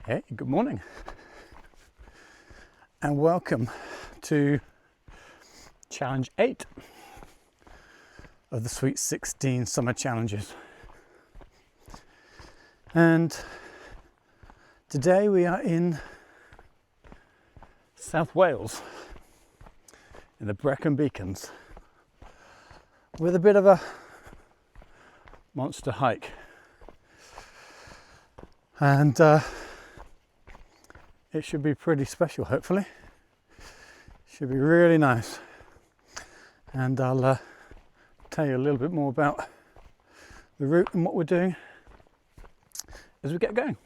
Hey, good morning and welcome to Challenge 8 of the Sweet16 Summer Challenges. And today we are in South Wales in the Brecon Beacons with a bit of a monster hike. And it should be pretty special, hopefully. Should be really nice. And I'll tell you a little bit more about the route and what we're doing as we get going.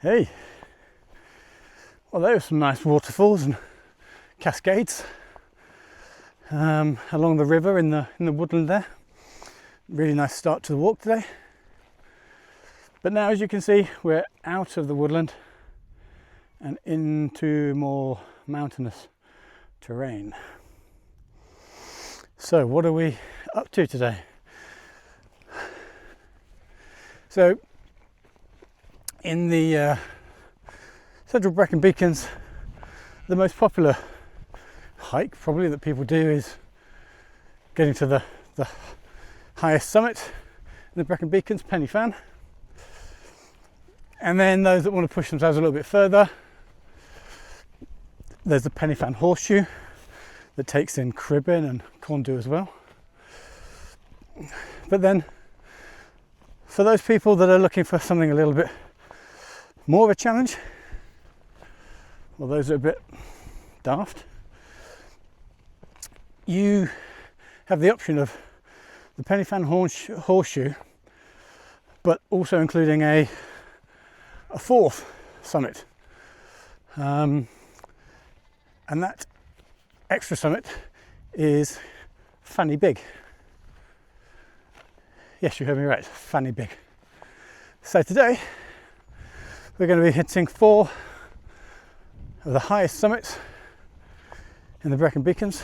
Hey, well, there were some nice waterfalls and cascades along the river in the woodland there. Really nice start to the walk today. But now, as you can see, we're out of the woodland and into more mountainous terrain. So what are we up to today? So in the central Brecon Beacons, the most popular hike probably that people do is getting to the highest summit in the Brecon Beacons, Pen y Fan. And then those that want to push themselves a little bit further, there's the Pen y Fan Horseshoe that takes in Cribbin and Condu as well. But then for those people that are looking for something a little bit more of a challenge, well, those are a bit daft, you have the option of the Pen y Fan Horseshoe, but also including a fourth summit. And that extra summit is Fanny Big. Yes, you heard me right, Fanny Big. So today we're going to be hitting 4 of the highest summits in the Brecon Beacons.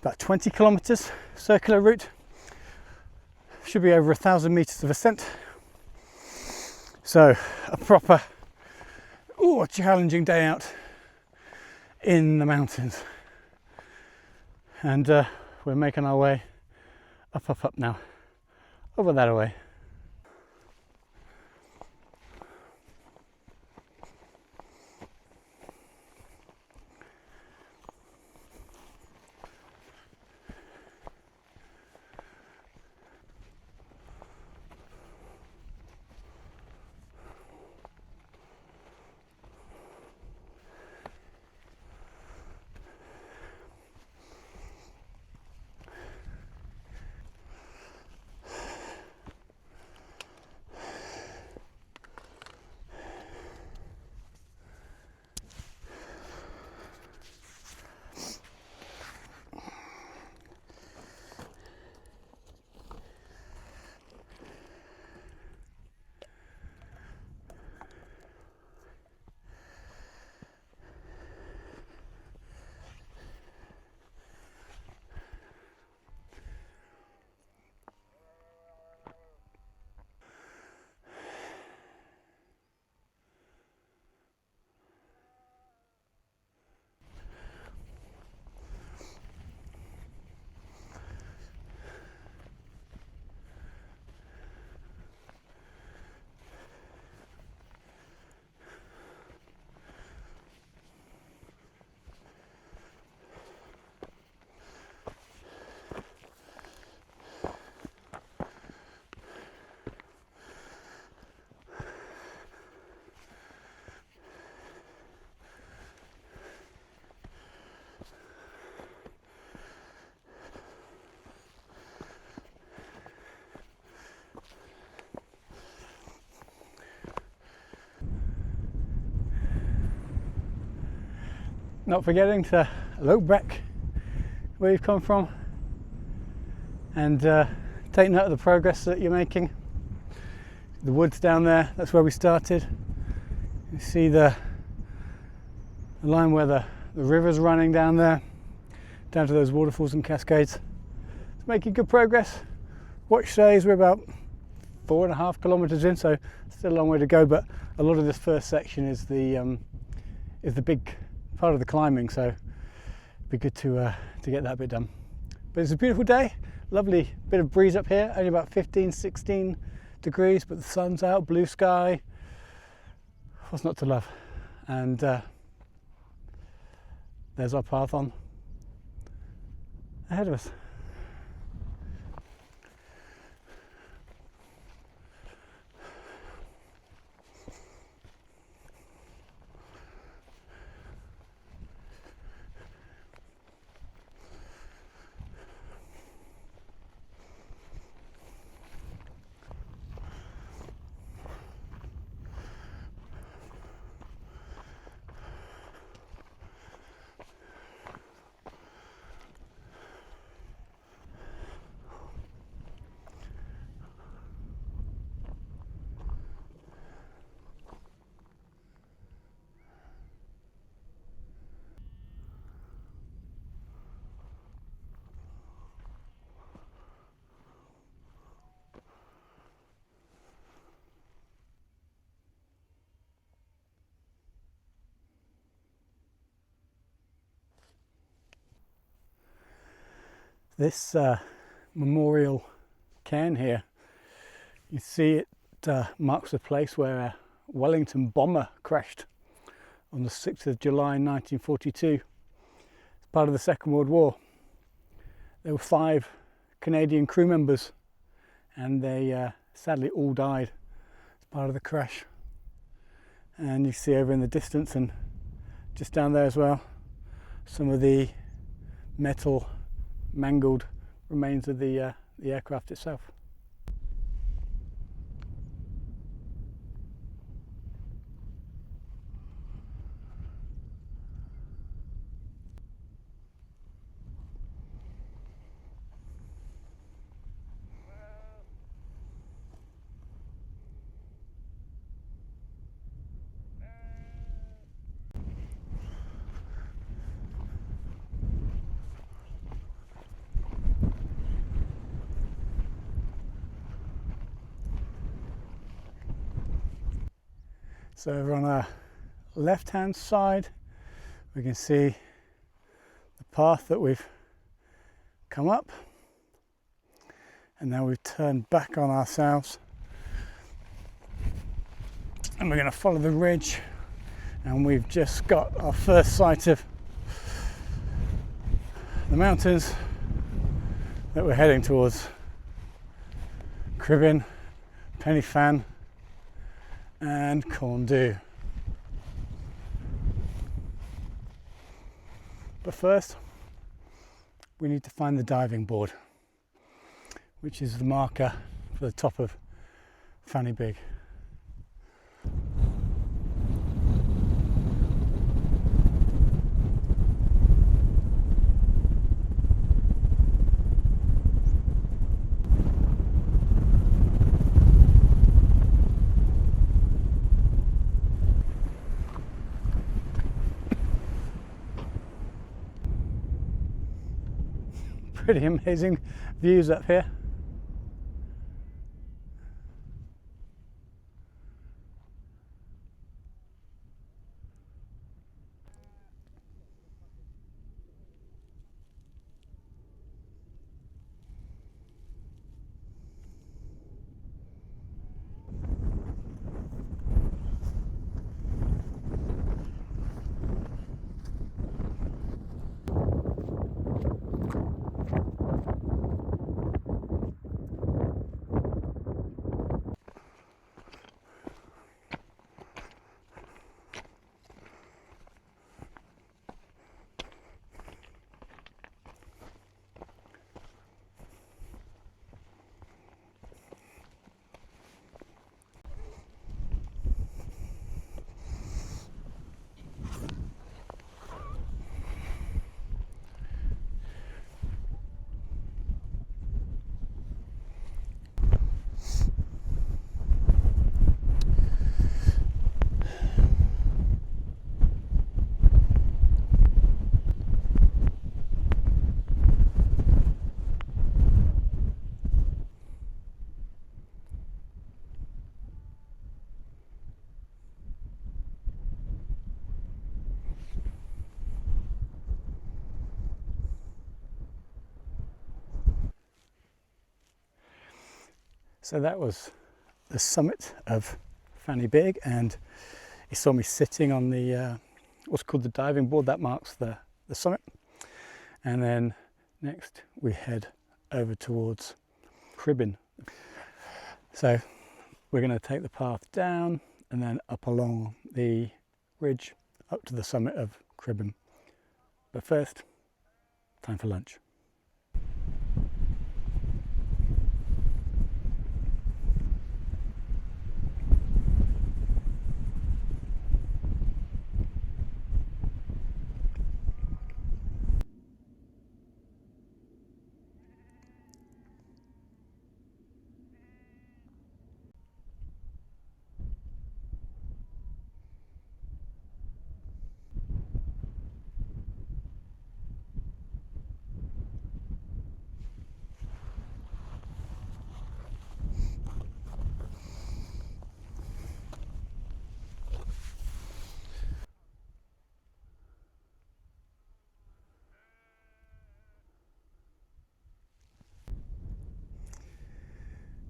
About 20 kilometres circular route. Should be over 1,000 metres of ascent. So a proper, challenging day out in the mountains. And we're making our way up now, over that way. Not forgetting to look back where you've come from and take note of the progress that you're making. The woods down there, that's where we started. You see the line where the river's running down there, down to those waterfalls and cascades. It's making good progress. Watch says we're about 4.5 kilometres in, so still a long way to go, but a lot of this first section is the big part of the climbing, so it'd be good to get that bit done. But it's a beautiful day, lovely bit of breeze up here, only about 15-16 degrees, but the sun's out, blue sky. What's not to love? And there's our path on ahead of us. This memorial cairn here, you see it marks the place where a Wellington bomber crashed on the 6th of July 1942 as part of the Second World War. There were 5 Canadian crew members and they sadly all died as part of the crash. And you see over in the distance and just down there as well some of the metal mangled remains of the aircraft itself. So over on our left hand side we can see the path that we've come up, and now we've turned back on ourselves and we're going to follow the ridge, and we've just got our first sight of the mountains that we're heading towards: Cribin, Pen y Fan and Corndu. But first we need to find the diving board, which is the marker for the top of Fanny Big. Pretty amazing views up here. So that was the summit of Fanny Big, and you saw me sitting on the what's called the diving board that marks the summit. And then next we head over towards Cribin. So we're going to take the path down and then up along the ridge up to the summit of Cribin. But first, time for lunch.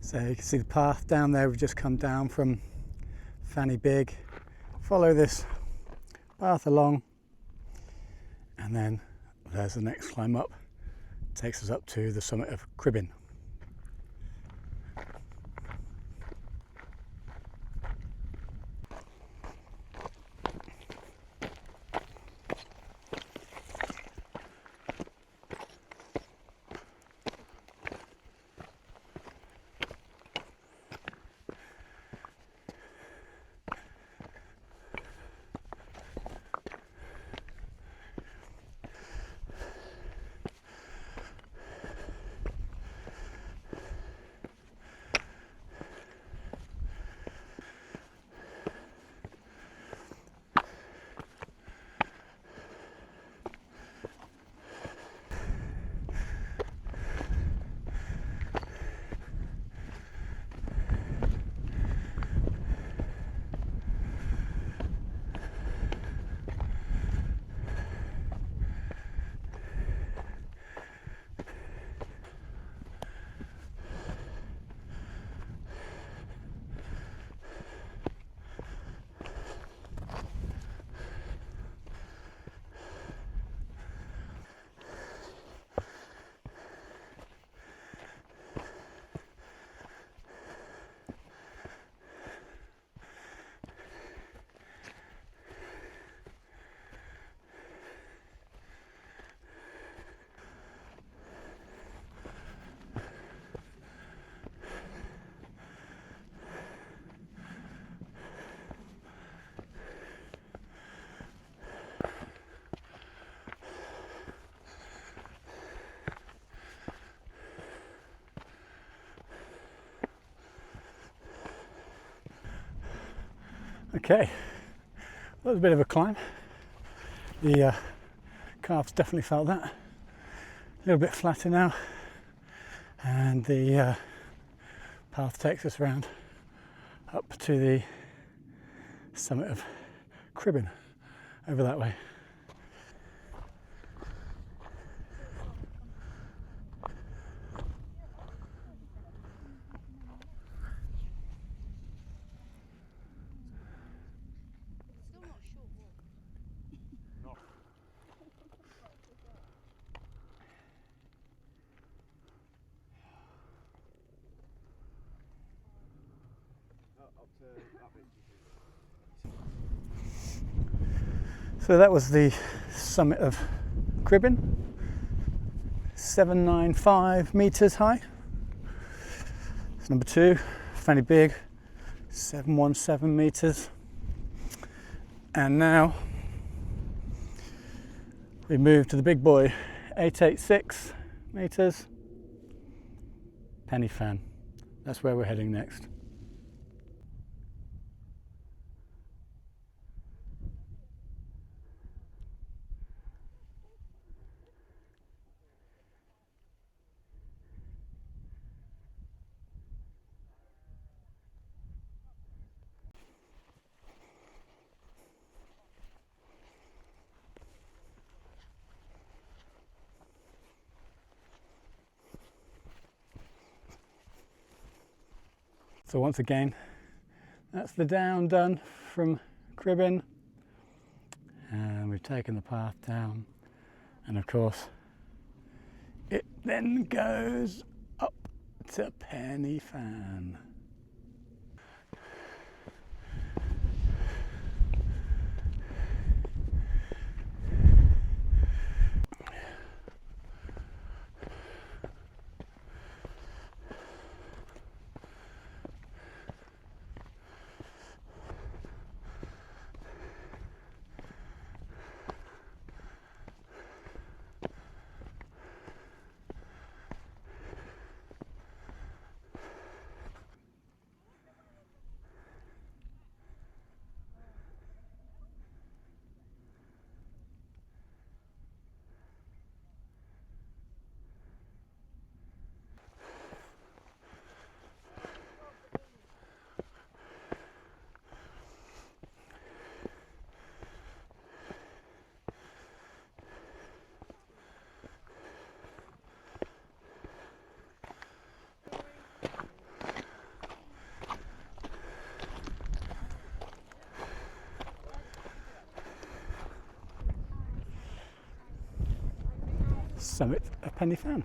So you can see the path down there. We've just come down from Fanny Big. Follow this path along, and then there's the next climb up. Takes us up to the summit of Cribbin. Okay, that was a bit of a climb. The calves definitely felt that. A little bit flatter now, and the path takes us around up to the summit of Cribbin, over that way. So that was the summit of Cribbin, 795 metres high. It's number 2, Fanny Big, 717 metres. And now we move to the big boy, 886 metres, Pen y Fan. That's where we're heading next. So once again, that's the down done from Cribbin, and we've taken the path down, and of course it then goes up to Pen y Fan. summit of Pen y Fan.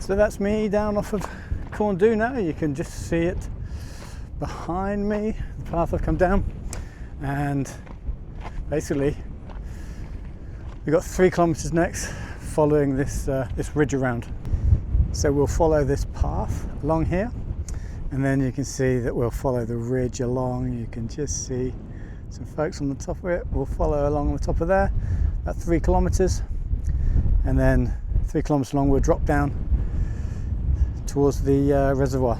So that's me down off of Corndoo now. You can just see it behind me, the path I've come down. And basically, we've got 3 kilometres next following this ridge around. So we'll follow this path along here, and then you can see that we'll follow the ridge along. You can just see some folks on the top of it. We'll follow along the top of there, about 3 kilometres, and then 3 kilometres along we'll drop down towards the reservoir.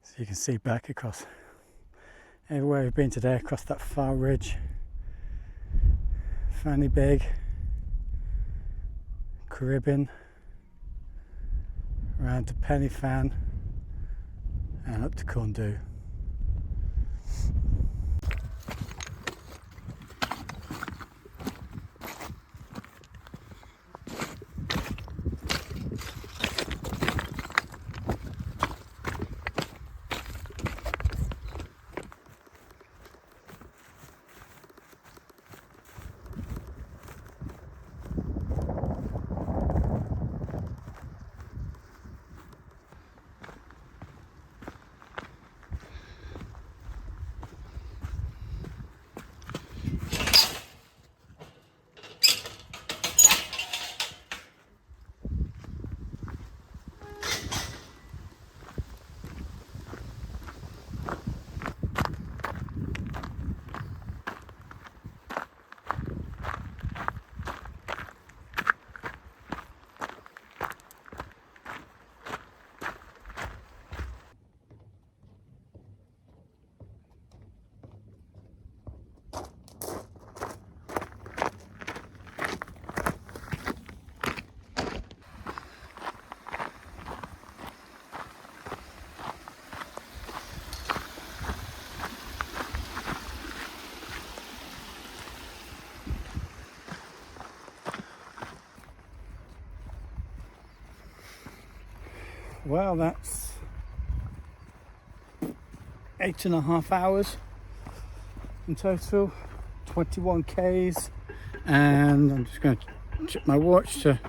So you can see back across everywhere we've been today, across that far ridge, Fanny Big, Caribbean, around to Pen y Fan and up to Corndoo. Well, that's 8.5 hours in total, 21 Ks, and I'm just going to check my watch to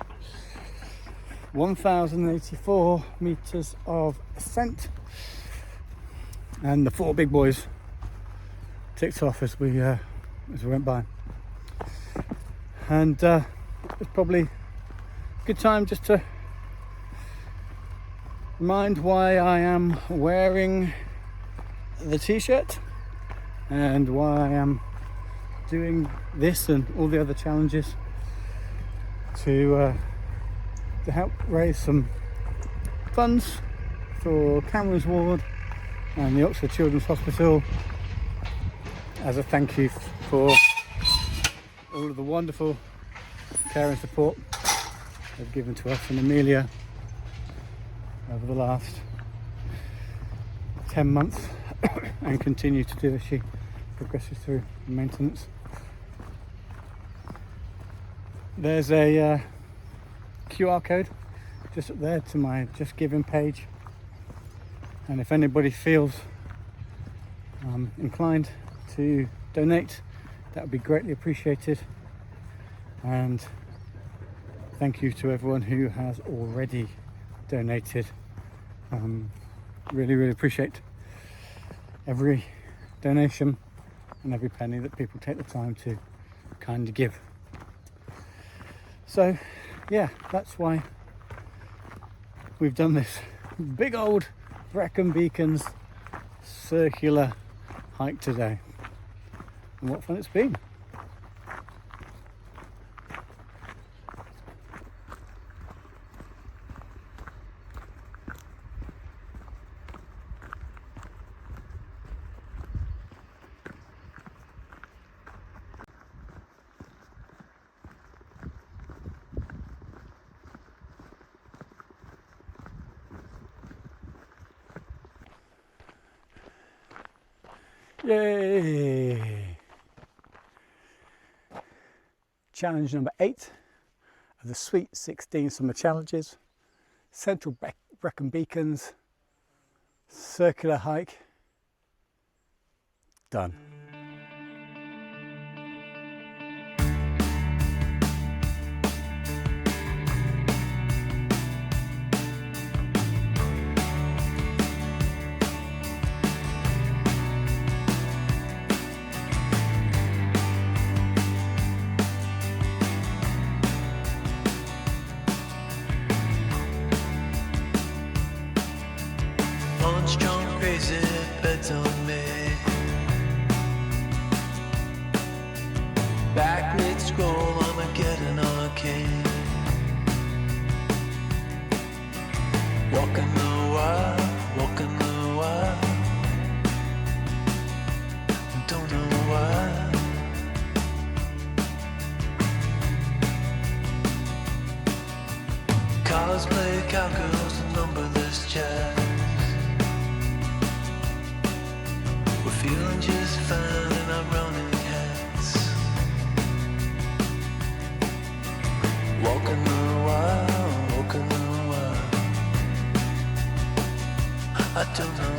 1,084 meters of ascent, and the 4 big boys ticked off as we went by. And it's probably a good time just to remind why I am wearing the t-shirt and why I am doing this and all the other challenges to help raise some funds for Kamran's ward and the Oxford Children's Hospital as a thank you for all of the wonderful care and support they've given to us and Amelia over the last 10 months and continue to do as she progresses through maintenance. There's a QR code just up there to my Just Giving page, and if anybody feels inclined to donate, that would be greatly appreciated. And thank you to everyone who has already donated. Really appreciate every donation and every penny that people take the time to kind of give. So yeah, that's why we've done this big old Brecon Beacons circular hike today, and what fun it's been. Yay! Challenge number 8 of the Sweet16 Summer Challenges, Central Brecon Beacons, circular hike, done. Strong crazy bets on me. Back mid scroll, I'm getting arcane. Walking the wild, don't know why. Cosplay cowgirls and numberless chairs. Feeling just fine in our running hats. Walking the wild, I don't know